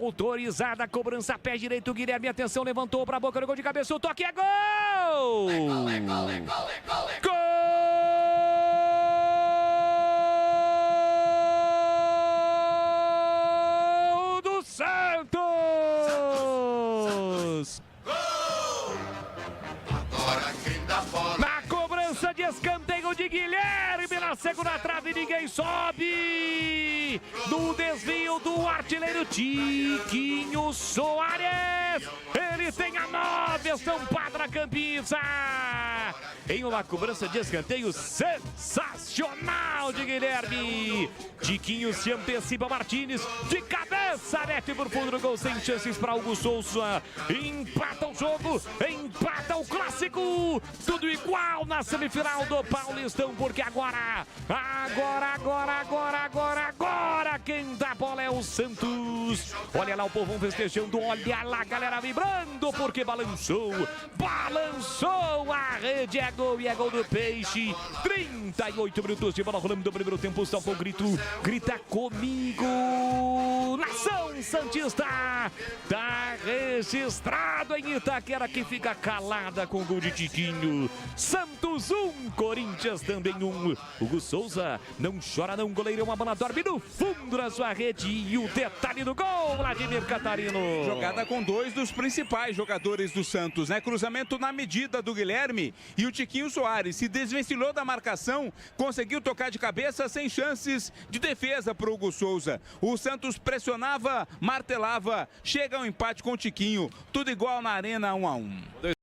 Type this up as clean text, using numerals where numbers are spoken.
Autorizada a cobrança, pé direito, Guilherme, atenção, levantou para a boca do gol de cabeça, o toque é gol! Gol do Santos! Na cobrança de escanteio de Guilherme, na segunda trave, ninguém sobe! No desvio do artilheiro Tiquinho Soares, ele tem a 9 estampada na camisa! Em uma cobrança de escanteio sensacional de Guilherme! Tiquinho se antecipa, Martins de cabeça, mete por fundo do gol, sem chances para Hugo Souza. Empata o jogo, empata o clássico, tudo igual na semifinal do Paulistão, porque agora quem dá bola é o Santos. Olha lá o povão festejando, olha lá a galera vibrando, porque balançou a rede, é gol e é gol do Peixe. 38 minutos de bola rolando do primeiro tempo, só com o grito, grita comigo, nação santista, tá registrado em Itaquera, que fica calada com o gol de Tiquinho. Santos 1, Corinthians também 1. Hugo Souza não chora não, goleiro, uma bola dorme no fundo da sua rede, e o detalhe do gol, Vladimir Catarino. Jogada com dois dos principais jogadores do Santos, né? Cruzamento na medida do Guilherme, e o Tiquinho Soares se desvencilhou da marcação, conseguiu tocar de cabeça sem chances de defesa para o Hugo Souza. O Santos pressionava, martelava, chega ao empate com o Tiquinho, tudo igual na arena, 1 a 1.